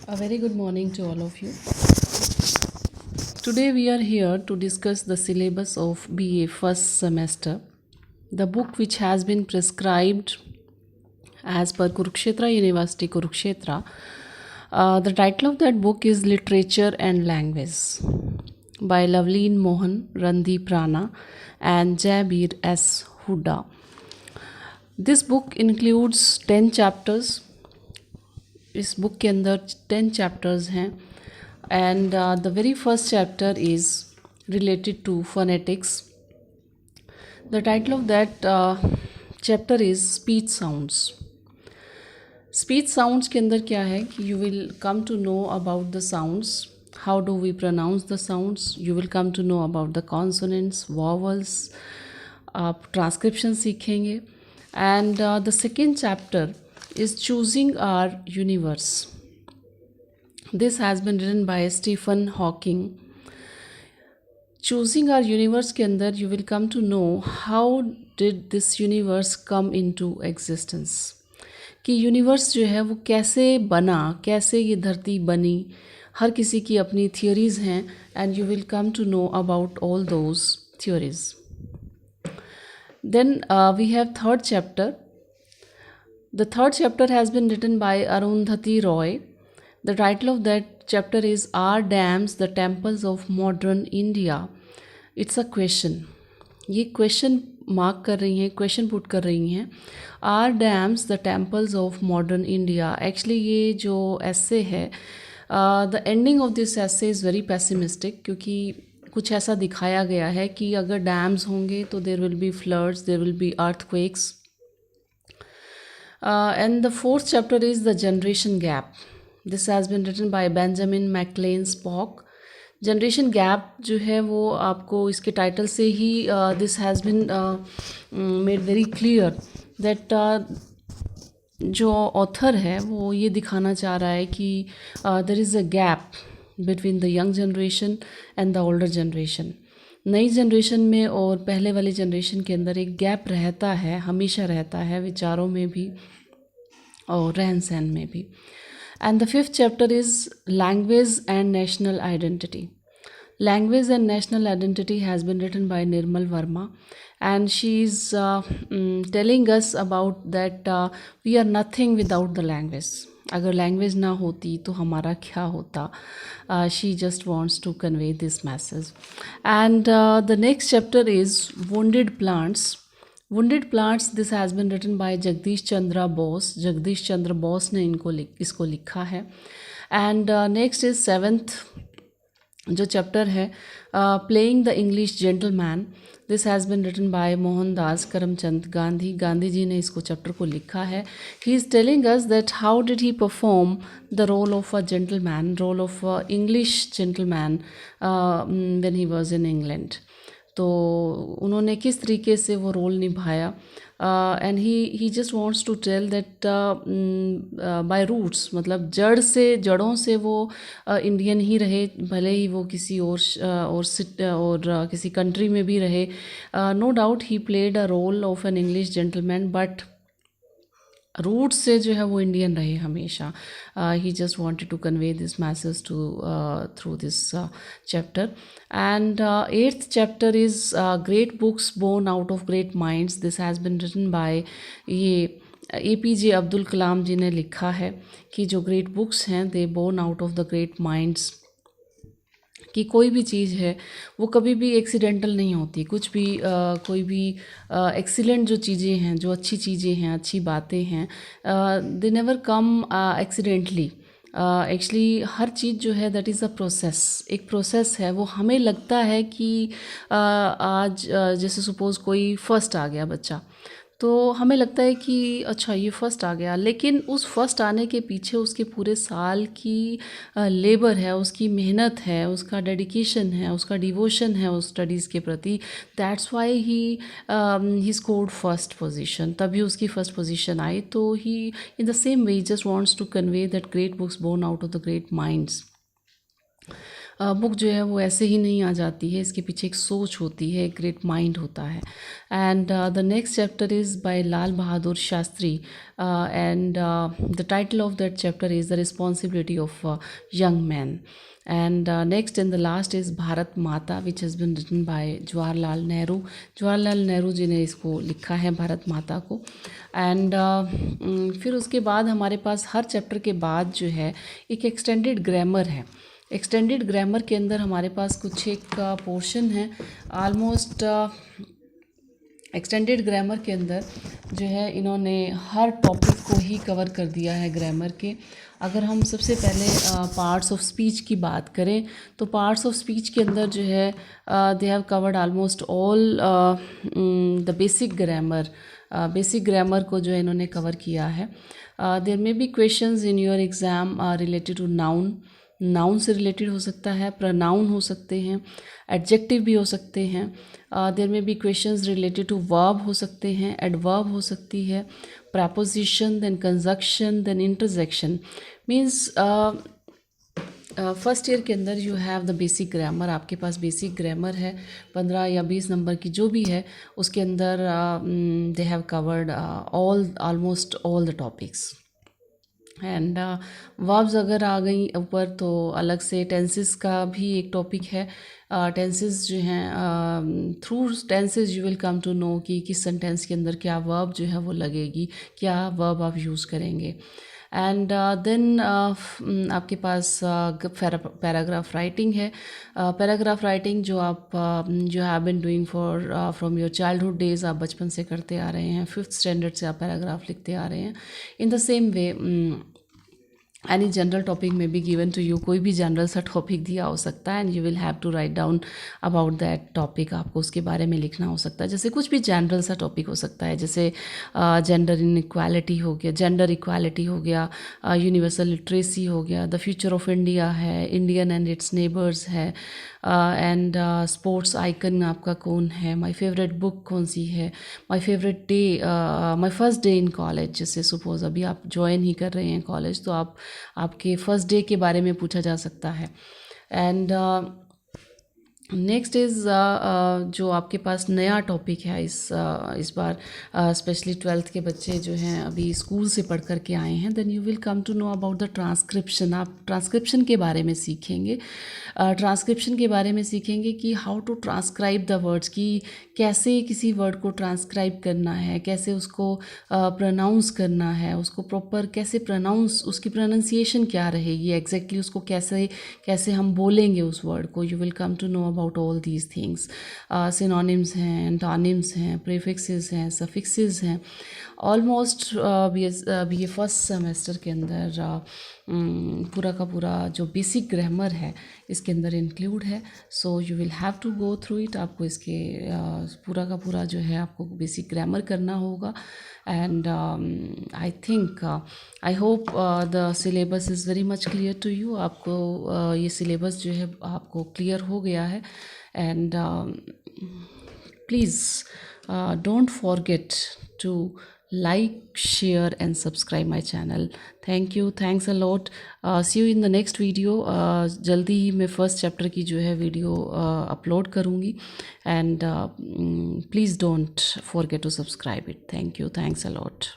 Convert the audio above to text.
A very good morning to all of you. Today we are here to discuss the syllabus of BA first semester. The book which has been prescribed as per Kurukshetra University, Kurukshetra. The title of that book is Literature and Language by Lavleen Mohan, Randeep Rana and Jabir S. Huda. This book includes 10 chapters. इस book के अंदर 10 chapters हैं and the very first chapter is related to phonetics. The title of that chapter is speech sounds. Speech sounds के अंदर क्या है कि you will come to know about the sounds, how do we pronounce the sounds, you will come to know about the consonants, vowels, आप transcription सीखेंगे. And the second chapter is choosing our universe. This has been written by Stephen Hawking. Choosing our universe के अंदर you will come to know how did this universe come into existence. कि universe जो है वो कैसे बना, कैसे ये धरती बनी. हर किसी की अपनी थियोरीज हैं and you will come to know about all those theories. Then we have third chapter. The third chapter has been written by Arundhati Roy. The title of that chapter is Are Dams the Temples of Modern India? It's a question. ये question mark कर रही हैं, question put कर रही हैं. Are dams the temples of modern India? Actually ये जो essay है, the ending of this essay is very pessimistic क्योंकि कुछ ऐसा दिखाया गया है कि अगर डैम्स होंगे तो there will be floods, there will be earthquakes. And the fourth chapter is the generation gap. This has been written by Benjamin McLean Spock. Generation gap जो है वो आपको इसके टाइटल से ही this has been made very clear that जो author है वो ये दिखाना चाह रहा है कि there is a gap between the young generation and the older generation. नई जनरेशन में और पहले वाली जनरेशन के अंदर एक गैप रहता है, हमेशा रहता है, विचारों में भी और रहन सहन में भी. And the fifth chapter is language and national identity. Language and national identity has been written by Nirmal Verma and she is telling us about that we are nothing without the language. अगर लैंग्वेज ना होती तो हमारा क्या होता. She just wants to convey this message. And the next chapter is wounded plants. wounded plants, this has been written by Jagdish Chandra Bose. Jagdish Chandra Bose ने इसको लिखा है. एंड नेक्स्ट इज सेवेंथ जो चैप्टर है playing the English gentleman. This has been written by Mohandas Karamchand Gandhi. Gandhi ji ने इसको chapter को लिखा है. He is telling us that how did he perform the role of a gentleman, role of English gentleman when he was in England. तो उन्होंने किस तरीके से वो रोल निभाया. And he just wants to tell that by roots, मतलब जड़ों से वो इंडियन ही रहे, भले ही वो किसी और किसी कंट्री में भी रहे. No doubt he played a role of an English gentleman, but roots से जो है वो इंडियन रहे हमेशा. He just wanted to convey this message to through this chapter. And eighth chapter is great books born out of great minds. This has been written by ये APJ Abdul Kalam ji ने लिखा है कि जो ग्रेट बुक्स हैं they born out of the great minds. कि कोई भी चीज़ है वो कभी भी एक्सीडेंटल नहीं होती. कुछ भी कोई भी एक्सीलेंट जो चीज़ें हैं, जो अच्छी चीज़ें हैं, अच्छी बातें हैं, they never come accidentally. Actually हर चीज़ जो है दैट इज़ अ प्रोसेस. एक प्रोसेस है. वो हमें लगता है कि आज जैसे सपोज़ कोई फर्स्ट आ गया बच्चा, तो हमें लगता है कि अच्छा ये फ़र्स्ट आ गया, लेकिन उस फर्स्ट आने के पीछे उसके पूरे साल की लेबर है, उसकी मेहनत है, उसका डेडिकेशन है, उसका डिवोशन है उस स्टडीज़ के प्रति. That's why he scored first position. तभी उसकी फर्स्ट पोजीशन आई. तो he in the same way just wants to convey that great books born out of the great minds. Book जो है वो ऐसे ही नहीं आ जाती है, इसके पीछे एक सोच होती है, एक ग्रेट माइंड होता है। And the next chapter is by Lal Bahadur Shastri and the title of that chapter is the responsibility of young man. And next and the last is Bharat माता which has been written by Jawaharlal Nehru. Jawaharlal Nehru ji ने इसको लिखा है भारत माता को। And फिर उसके बाद हमारे पास हर चैप्टर के बाद जो है एक एक्सटेंडेड ग्रामर है। एक्सटेंडेड ग्रामर के अंदर हमारे पास कुछ एक पोर्शन है ऑलमोस्ट। एक्सटेंडेड ग्रामर के अंदर जो है इन्होंने हर टॉपिक को ही कवर कर दिया है ग्रामर के। अगर हम सबसे पहले पार्ट्स ऑफ स्पीच की बात करें तो पार्ट्स ऑफ स्पीच के अंदर जो है they have covered almost all the basic grammar. Basic grammar को जो है इन्होंने कवर किया है। There may be questions in your exam related to noun. Noun से रिलेटेड हो सकता है, प्रोनाउन हो सकते हैं, एडजेक्टिव भी हो सकते हैं। There may be questions related to verb हो सकते हैं, एडवर्ब हो सकती है, preposition, then conjunction, then interjection. Means first year के अंदर you have the basic grammar. आपके पास बेसिक ग्रामर है 15 या 20 नंबर की जो भी है, उसके अंदर दे have covered almost all the topics. And verbs अगर आ गई ऊपर तो अलग से टेंसेस का भी एक टॉपिक है। टेंसेस जो हैं through tenses you will come to know कि किस सेंटेंस के अंदर क्या वर्ब जो है वो लगेगी, क्या वर्ब आप यूज़ करेंगे। एंड देन आपके पास पैराग्राफ राइटिंग है। पैराग्राफ राइटिंग जो आप जो have been doing for from your childhood days, आप बचपन से करते आ रहे हैं, 5th स्टैंडर्ड से आप पैराग्राफ लिखते आ रहे हैं। In the same way any general topic may be given to you. कोई भी जनरल सा टॉपिक दिया हो सकता है and you will have to write down about that topic. आपको उसके बारे में लिखना हो सकता है। जैसे कुछ भी जनरल सा टॉपिक हो सकता है, जैसे जेंडर इनइक्वालिटी हो गया, जेंडर इक्वालिटी हो गया, यूनिवर्सल लिटरेसी हो गया, द फ्यूचर ऑफ इंडिया है, इंडियन एंड इट्स नेबर्स है, एंड स्पोर्ट्स आइकन आपका कौन है, माय फेवरेट बुक कौन सी है, my favourite day, my first day in college. जैसे सपोज अभी आप ज्वाइन ही कर रहे हैं कॉलेज, तो आपके फर्स्ट डे के बारे में पूछा जा सकता है। एंड नेक्स्ट इज़ जो आपके पास नया टॉपिक है इस बार, स्पेशली 12th के बच्चे जो हैं अभी स्कूल से पढ़ कर के आए हैं, then you will come to know about the transcription. आप ट्रांसक्रिप्शन के बारे में सीखेंगे। ट्रांसक्रिप्शन के बारे में सीखेंगे कि how to transcribe the words, कि कैसे किसी वर्ड को ट्रांसक्राइब करना है, कैसे उसको प्रोनाउंस करना है, उसको प्रॉपर कैसे प्रोनाउंस, उसकी प्रोनाउंसिएशन क्या रहेगी एग्जैक्टली, उसको कैसे कैसे हम बोलेंगे उस वर्ड को। You will come to know about all these things. Synonyms हैं, एंटोनिम्स हैं, प्रीफिक्सेस हैं, सफिक्सेस हैं। ऑलमोस्ट अभी ये फर्स्ट सेमेस्टर के अंदर पूरा का पूरा जो बेसिक ग्रामर है इसके अंदर इंक्लूड है। So you will have to go through it. आपको इसके पूरा का पूरा जो है आपको बेसिक ग्रामर करना होगा। And I think I hope the syllabus is very much clear to you. आपको ये सिलेबस जो है आपको क्लियर हो गया है। And please don't forget to like, share and subscribe my channel. Thank you, thanks a lot. See you in the next video. जल्दी ही मैं फर्स्ट चैप्टर की जो है वीडियो अपलोड करूँगी। And please don't forget to subscribe it. Thank you, thanks a lot.